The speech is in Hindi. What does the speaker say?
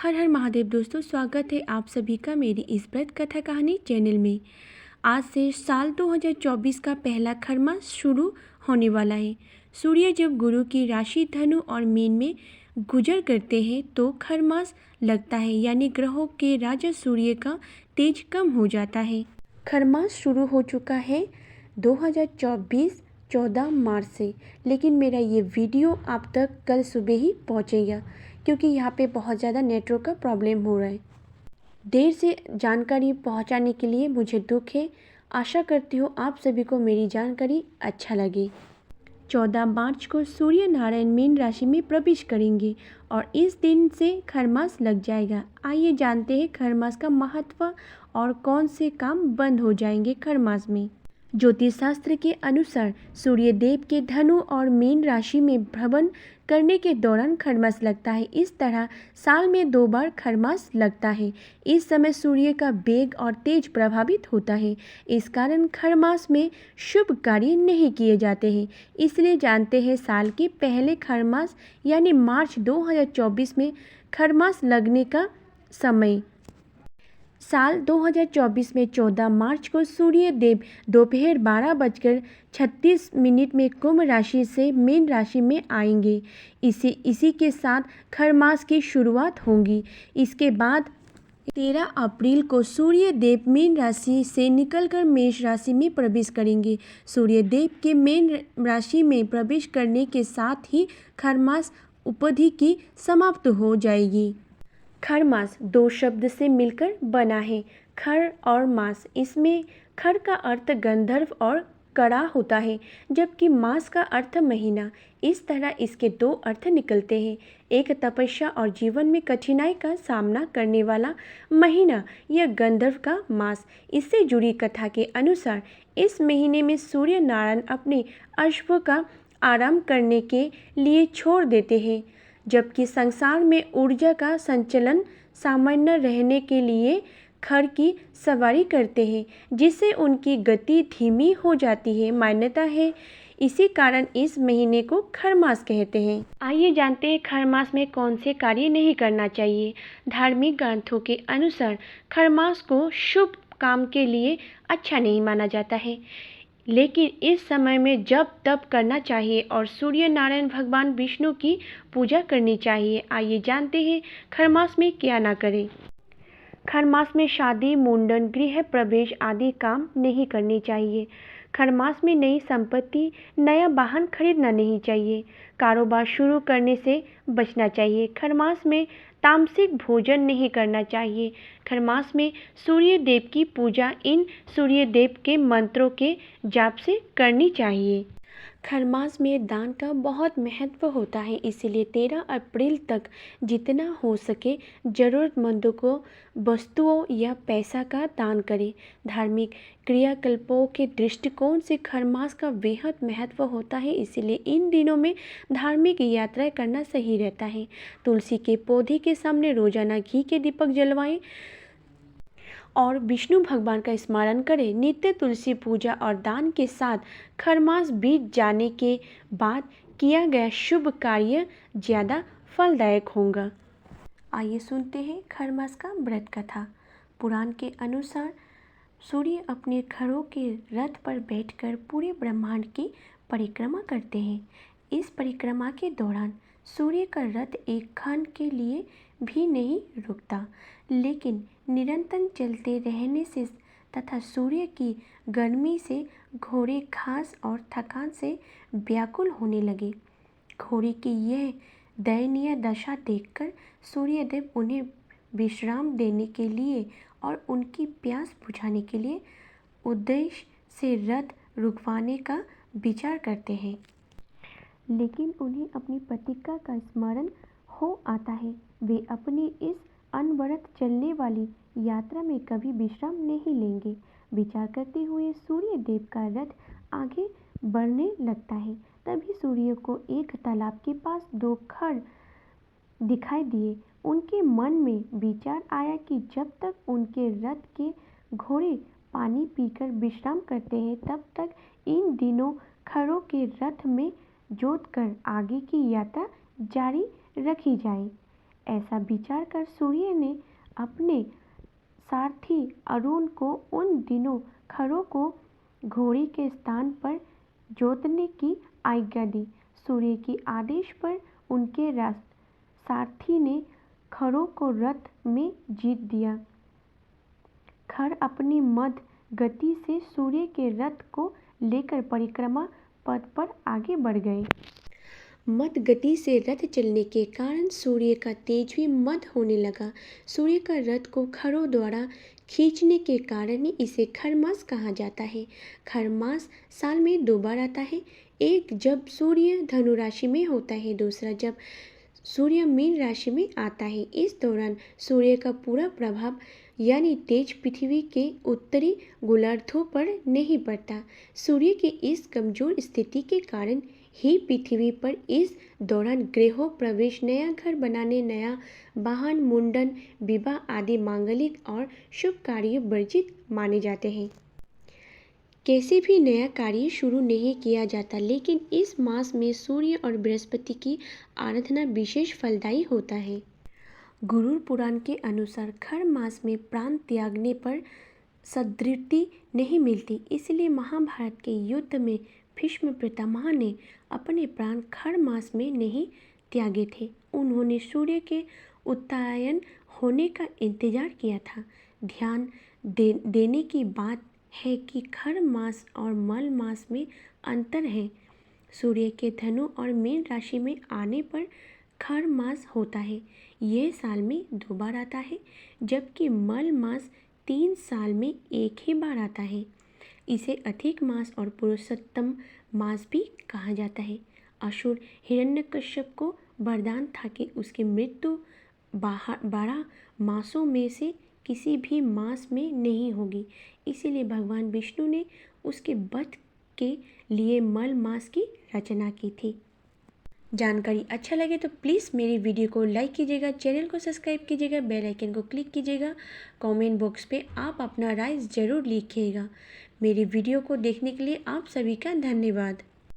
हर हर महादेव दोस्तों, स्वागत है आप सभी का मेरी इस व्रत कथा कहानी चैनल में। आज से साल 2024 का पहला खरमास शुरू होने वाला है। सूर्य जब गुरु की राशि धनु और मीन में गुजर करते हैं तो खरमास लगता है, यानी ग्रहों के राजा सूर्य का तेज कम हो जाता है। खरमास शुरू हो चुका है 2024 14 मार्च से, लेकिन मेरा ये वीडियो आप तक कल सुबह ही पहुँचेगा क्योंकि यहाँ पे बहुत ज़्यादा नेटवर्क का प्रॉब्लम हो रहा है। देर से जानकारी पहुँचाने के लिए मुझे दुख है। आशा करती हूँ आप सभी को मेरी जानकारी अच्छा लगे। 14 मार्च को सूर्य नारायण मीन राशि में प्रवेश करेंगे और इस दिन से खरमास लग जाएगा। आइए जानते हैं खरमास का महत्व और कौन से काम बंद हो जाएंगे खरमास में। ज्योतिष शास्त्र के अनुसार सूर्य देव के धनु और मीन राशि में भ्रमण करने के दौरान खरमास लगता है। इस तरह साल में 2 बार खरमास लगता है। इस समय सूर्य का वेग और तेज प्रभावित होता है। इस कारण खरमास में शुभ कार्य नहीं किए जाते हैं। इसलिए जानते हैं साल के पहले खरमास यानी मार्च 2024 में खरमास लगने का समय। साल 2024 में 14 मार्च को सूर्य देव दोपहर 12:36 में कुंभ राशि से मीन राशि में आएंगे। इसी के साथ खरमास की शुरुआत होगी। इसके बाद 13 अप्रैल को सूर्य देव मीन राशि से निकलकर मेष राशि में प्रवेश करेंगे। सूर्य देव के मीन राशि में प्रवेश करने के साथ ही खरमास उपाधि की समाप्त हो जाएगी। खरमास 2 शब्द से मिलकर बना है, खर और मास। इसमें खर का अर्थ गंधर्व और कड़ा होता है, जबकि मास का अर्थ महीना। इस तरह इसके 2 अर्थ निकलते हैं। एक तपस्या और जीवन में कठिनाई का सामना करने वाला महीना, यह गंधर्व का मास। इससे जुड़ी कथा के अनुसार इस महीने में सूर्य नारायण अपने अश्व का आराम करने के लिए छोड़ देते हैं, जबकि संसार में ऊर्जा का संचलन सामान्य रहने के लिए खर की सवारी करते हैं, जिससे उनकी गति धीमी हो जाती है। मान्यता है इसी कारण इस महीने को खरमास कहते हैं। आइए जानते हैं खरमास में कौन से कार्य नहीं करना चाहिए। धार्मिक ग्रंथों के अनुसार खरमास को शुभ काम के लिए अच्छा नहीं माना जाता है, लेकिन इस समय में जप तप करना चाहिए और सूर्य नारायण भगवान विष्णु की पूजा करनी चाहिए। आइए जानते हैं खरमास में क्या ना करें। खरमास में शादी, मुंडन, गृह प्रवेश आदि काम नहीं करने चाहिए। खरमास में नई संपत्ति, नया वाहन खरीदना नहीं चाहिए। कारोबार शुरू करने से बचना चाहिए। खरमास में तामसिक भोजन नहीं करना चाहिए। खरमास में सूर्य देव की पूजा इन सूर्य देव के मंत्रों के जाप से करनी चाहिए। खरमास में दान का बहुत महत्व होता है, इसीलिए 13 अप्रैल तक जितना हो सके ज़रूरतमंदों को वस्तुओं या पैसा का दान करें। धार्मिक क्रियाकल्पों के दृष्टिकोण से खरमास का बेहद महत्व होता है, इसीलिए इन दिनों में धार्मिक यात्राएं करना सही रहता है। तुलसी के पौधे के सामने रोजाना घी के दीपक जलवाएं और विष्णु भगवान का स्मरण करें। नित्य तुलसी पूजा और दान के साथ खरमास बीत जाने के बाद किया गया शुभ कार्य ज़्यादा फलदायक होगा। आइए सुनते हैं खरमास का व्रत कथा। पुराण के अनुसार सूर्य अपने खरों के रथ पर बैठकर पूरे ब्रह्मांड की परिक्रमा करते हैं। इस परिक्रमा के दौरान सूर्य का रथ एक क्षण के लिए भी नहीं रुकता, लेकिन निरंतर चलते रहने से तथा सूर्य की गर्मी से घोड़े घास और थकान से व्याकुल होने लगे। घोड़े की यह दयनीय दशा देखकर सूर्यदेव उन्हें विश्राम देने के लिए और उनकी प्यास बुझाने के लिए उद्देश्य से रथ रुकवाने का विचार करते हैं, लेकिन उन्हें अपनी प्रतिज्ञा का स्मरण हो आता है। वे अपनी इस अनवरत चलने वाली यात्रा में कभी विश्राम नहीं लेंगे। विचार करते हुए सूर्य देव का रथ आगे बढ़ने लगता है। तभी सूर्य को एक तालाब के पास 2 खर दिखाई दिए। उनके मन में विचार आया कि जब तक उनके रथ के घोड़े पानी पीकर विश्राम करते हैं, तब तक इन दिनों खरों के रथ में जोतकर आगे की यात्रा जारी रखी जाए। ऐसा विचार कर सूर्य ने अपने सारथी अरुण को उन दिनों खरों को घोड़ी के स्थान पर जोतने की आज्ञा दी। सूर्य के आदेश पर उनके सारथी ने खरों को रथ में जीत दिया। खर अपनी मद गति से सूर्य के रथ को लेकर परिक्रमा पथ पर आगे बढ़ गए। मद गति से रथ चलने के कारण सूर्य का तेज भी मद होने लगा। सूर्य का रथ को खरों द्वारा खींचने के कारण ही इसे खरमास कहा जाता है। खरमास साल में 2 बार आता है, एक जब सूर्य धनु राशि में होता है, दूसरा जब सूर्य मीन राशि में आता है। इस दौरान सूर्य का पूरा प्रभाव यानी तेज पृथ्वी के उत्तरी गोलार्धों पर नहीं पड़ता। सूर्य की इस कमजोर स्थिति के कारण ही पृथ्वी पर इस दौरान गृह प्रवेश, नया घर बनाने, नया वाहन, मुंडन, विवाह आदि मांगलिक और शुभ कार्य वर्जित माने जाते हैं। कैसे भी नया कार्य शुरू नहीं किया जाता, लेकिन इस मास में सूर्य और बृहस्पति की आराधना विशेष फलदायी होता है। गरुड़ पुराण के अनुसार खर मास में प्राण त्यागने पर सद्गति नहीं मिलती, इसलिए महाभारत के युद्ध में भीष्म पितामह ने अपने प्राण खर मास में नहीं त्यागे थे। उन्होंने सूर्य के उत्तरायण होने का इंतजार किया था। ध्यान देने की बात है कि खर मास और मल मास में अंतर है। सूर्य के धनु और मीन राशि में आने पर खर मास होता है। यह साल में 2 बार आता है, जबकि मल मास 3 साल में 1 ही बार आता है। इसे अधिक मास और पुरुषोत्तम मास भी कहा जाता है। असुर हिरण्यकश्यप को वरदान था कि उसकी मृत्यु 12 मासों में से किसी भी मास में नहीं होगी, इसीलिए भगवान विष्णु ने उसके वध के लिए मल मास की रचना की थी। जानकारी अच्छा लगे तो प्लीज़ मेरी वीडियो को लाइक कीजिएगा, चैनल को सब्सक्राइब कीजिएगा, बेल आइकन को क्लिक कीजिएगा। कमेंट बॉक्स पे आप अपना राय ज़रूर लिखिएगा। मेरी वीडियो को देखने के लिए आप सभी का धन्यवाद।